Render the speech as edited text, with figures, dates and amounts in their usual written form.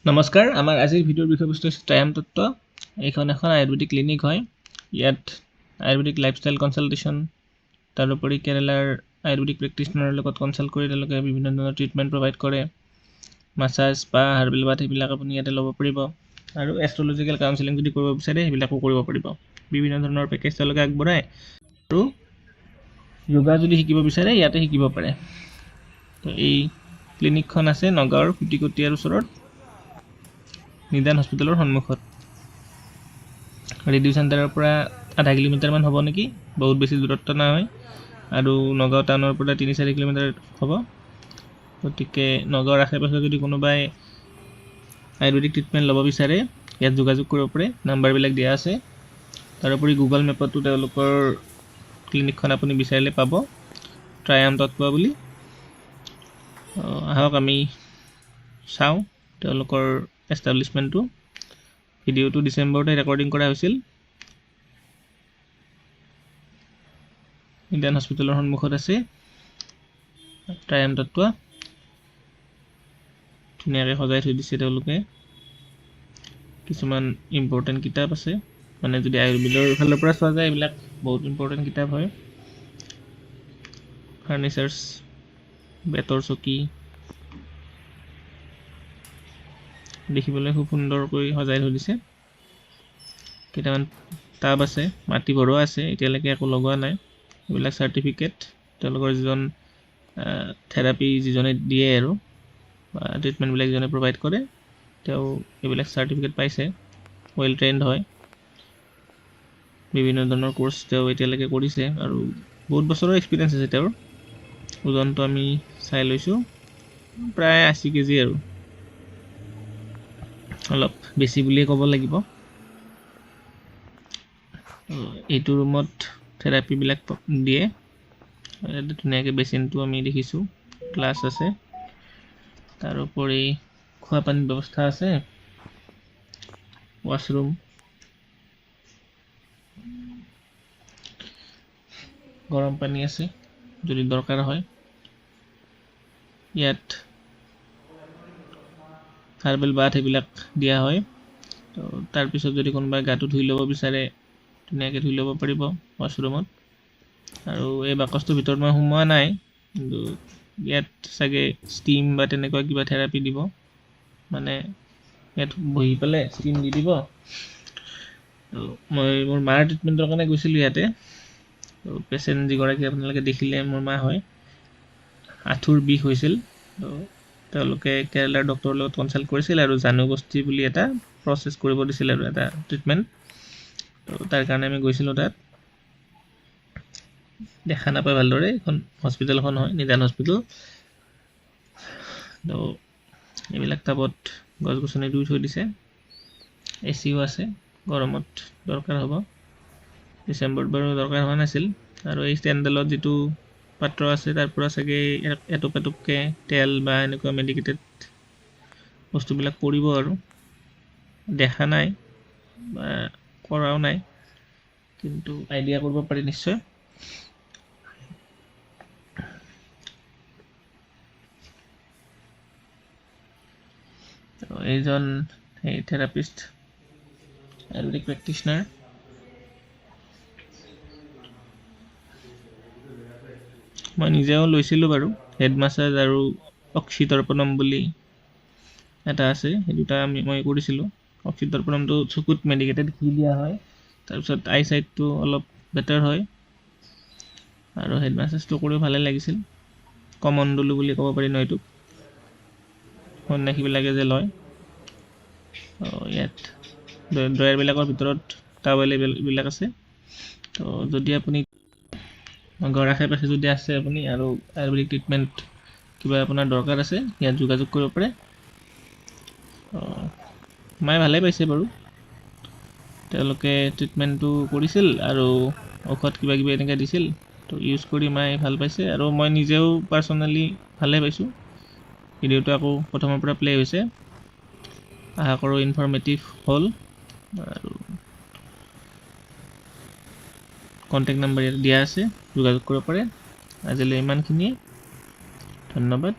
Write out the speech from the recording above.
নমস্কাৰ, আমাৰ আজিৰ ভিডিঅ'ৰ বিষয়বস্তু হৈছে ট্ৰায়াম তত্ত্ব। এইখন এখন আয়ুৰ্বেদিক ক্লিনিক হয়। ইয়াত আয়ুৰ্বেদিক লাইফষ্টাইল কনচালটেশ্যন, তাৰোপৰি কেৰালাৰ আয়ুৰ্বেদিক প্ৰেক্টিচনাৰৰ লগত কনচাল্ট কৰি তেওঁলোকে বিভিন্ন ধৰণৰ ট্ৰিটমেণ্ট প্ৰভাইড কৰে। মাছাজ, স্পা, হাৰ্বেল বাথ এইবিলাক আপুনি ইয়াতে ল'ব পাৰিব। আৰু এষ্ট্ৰলজিকেল কাউন্সেলিং যদি কৰিব বিচাৰে সেইবিলাকো কৰিব পাৰিব। বিভিন্ন ধৰণৰ পেকেজ তেওঁলোকে আগবঢ়ায়। আৰু যোগা যদি শিকিব বিচাৰে ইয়াতে শিকিব পাৰে। তো এই ক্লিনিকখন আছে নগাঁৱৰ কুটিকটীয়াৰ ওচৰত, নিদান হস্পিটেলৰ সন্মুখত। ৰেডিঅ' চেণ্টাৰৰ পৰা 0.5 কিলোমিটাৰমান হ'ব নেকি, বহুত বেছি দূৰত্ব নহয়। আৰু নগাঁও টাউনৰ পৰা 3-4 কিলোমিটাৰ হ'ব। গতিকে নগাঁৱৰ আশে পাশে যদি কোনোবাই আয়ুৰ্বেদিক ট্ৰিটমেণ্ট ল'ব বিচাৰে ইয়াত যোগাযোগ কৰিব পাৰে, নাম্বাৰবিলাক দিয়া আছে। তাৰোপৰি গুগল মেপতো তেওঁলোকৰ ক্লিনিকখন আপুনি বিচাৰিলে পাব, ট্ৰায়াম তত্ত্ব বুলি। আহক আমি চাওঁ তেওঁলোকৰ এষ্টাব্লিছমেণ্টটো। ভিডিঅ'টো ডিচেম্বৰতে ৰেকৰ্ডিং কৰা হৈছিল। ইণ্ডিয়ান হস্পিটেলৰ সন্মুখত আছে ট্ৰায়াম তত্ত্ব। ধুনীয়াকৈ সজাই থৈ দিছে তেওঁলোকে। কিছুমান ইম্পৰ্টেণ্ট কিতাপ আছে, মানে যদি আয়ুৰ্বেদৰ ফালৰ পৰা চোৱা যায় এইবিলাক বহুত ইম্পৰ্টেণ্ট কিতাপ হয়। ফাৰ্নিচাৰ্ছ, বেতৰ চকী, দেখিবলৈ খুব সুন্দৰকৈ সজাই থৈ দিছে। কেইটামান টাব আছে, মাটি ভৰোৱা আছে, এতিয়ালৈকে একো লগোৱা নাই। এইবিলাক চাৰ্টিফিকেট তেওঁলোকৰ যিজন থেৰাপি যিজনে দিয়ে আৰু বা ট্ৰিটমেণ্টবিলাক যিজনে প্ৰভাইড কৰে তেওঁ এইবিলাক চাৰ্টিফিকেট পাইছে, ৱেল ট্ৰেইনড হয়। বিভিন্ন ধৰণৰ কোৰ্চ তেওঁ এতিয়ালৈকে কৰিছে আৰু বহুত বছৰৰ এক্সপিৰিয়েঞ্চ আছে তেওঁৰ। ওজনটো আমি চাই লৈছোঁ, প্ৰায় 80 কেজি আৰু অলপ বেছি বুলিয়ে ক'ব লাগিব। এইটো ৰুমত থেৰাপিবিলাক দিয়ে। ধুনীয়াকৈ বেচিনটো আমি দেখিছোঁ, গ্লাছ আছে। তাৰোপৰি খোৱা পানীৰ ব্যৱস্থা আছে, ৱাছৰুম, গৰম পানী আছে যদি দৰকাৰ হয়। ইয়াত হাৰ্বেল বাথ এইবিলাক দিয়া হয়। তো তাৰপিছত যদি কোনোবাই গাটো ধুই ল'ব বিচাৰে ধুনীয়াকৈ ধুই ল'ব পাৰিব ৱাছৰুমত। আৰু এই বাকচটোৰ ভিতৰত মই সোমোৱা নাই, কিন্তু ইয়াত চাগে ষ্টিম বা তেনেকুৱা কিবা থেৰাপি দিব, মানে ইয়াত বহি পেলাই ষ্টিম দি দিব। মই মোৰ মাৰ ট্ৰিটমেণ্টৰ কাৰণে গৈছিলোঁ ইয়াতে। পেচেণ্ট যিগৰাকী আপোনালোকে দেখিলে মোৰ মা হয়, আঁঠুৰ বিষ হৈছিল। তেওঁলোকে কেৰেলাৰ ডক্টৰৰ লগত কনচাল্ট কৰিছিল আৰু জানুবস্তি বুলি এটা প্ৰচেছ কৰিব দিছিল আৰু এটা ট্ৰিটমেণ্ট। তো তাৰ কাৰণে আমি গৈছিলোঁ তাত। দেখা নাপায় ভালদৰে, এইখন হস্পিটেলখন হয় নিদান হস্পিটেল। তো এইবিলাক টাবত গছ গছনি ৰুই থৈ দিছে, এচিও আছে, গৰমত দৰকাৰ হ'ব। ডিচেম্বৰত বাৰু দৰকাৰ হোৱা নাছিল। আৰু এই ষ্টেণ্ডডালত যিটো পাত্ৰ আছে তাৰ পৰা চাগে এটুপ এটুপকৈ তেল বা এনেকুৱা মেডিকেটেড বস্তুবিলাক পৰিব আৰু দেখা নাই বা কৰাও নাই, কিন্তু আইডিয়া কৰিব পাৰি নিশ্চয়। এইজন সেই থেৰাপিষ্ট, আয়ুৰ্বেদিক প্ৰেক্টিচনাৰ। মই নিজেও লৈছিলোঁ বাৰু হেড মাছাজ আৰু অক্সিতৰ্পণম বুলি এটা আছে, সেই দুটা মই কৰিছিলোঁ। অক্সিতৰ্পণমটো চকুত মেডিকেটেড ঘি দিয়া হয়, তাৰপিছত আই চাইটটো অলপ বেটাৰ হয়। আৰু হেড মাছাজটো কৰিও ভালে লাগিছিল। কমণ্ডলু বুলি ক'ব পাৰি ন এইটোক, সন্যাসীবিলাকে যে লয়। ইয়াত ড্ৰয়াৰবিলাকৰ ভিতৰত টাৱেল এইবিলাক আছে। তো যদি আপুনি ঘৰ আশে পাশে যদি আছে আপুনি আৰু আয়ুৰ্বেদিক ট্ৰিটমেণ্ট কিবা আপোনাৰ দৰকাৰ আছে ইয়াত যোগাযোগ কৰিব পাৰে। মায়ে ভালেই পাইছে বাৰু, তেওঁলোকে ট্ৰিটমেণ্টটো কৰিছিল আৰু ঔষধ কিবা কিবি এনেকৈ দিছিল। তো ইউজ কৰি মায়ে ভাল পাইছে আৰু মই নিজেও পাৰ্চনেলি ভালে পাইছোঁ। ভিডিঅ'টো আকৌ প্ৰথমৰ পৰা প্লে' হৈছে, আশা কৰোঁ ইনফৰ্মেটিভ হ'ল। আৰু কণ্টেক্ট নাম্বাৰ ইয়াত দিয়া আছে, যোগাযোগ কৰিব পাৰে। আজিলৈ ইমানখিনিয়ে, ধন্যবাদ।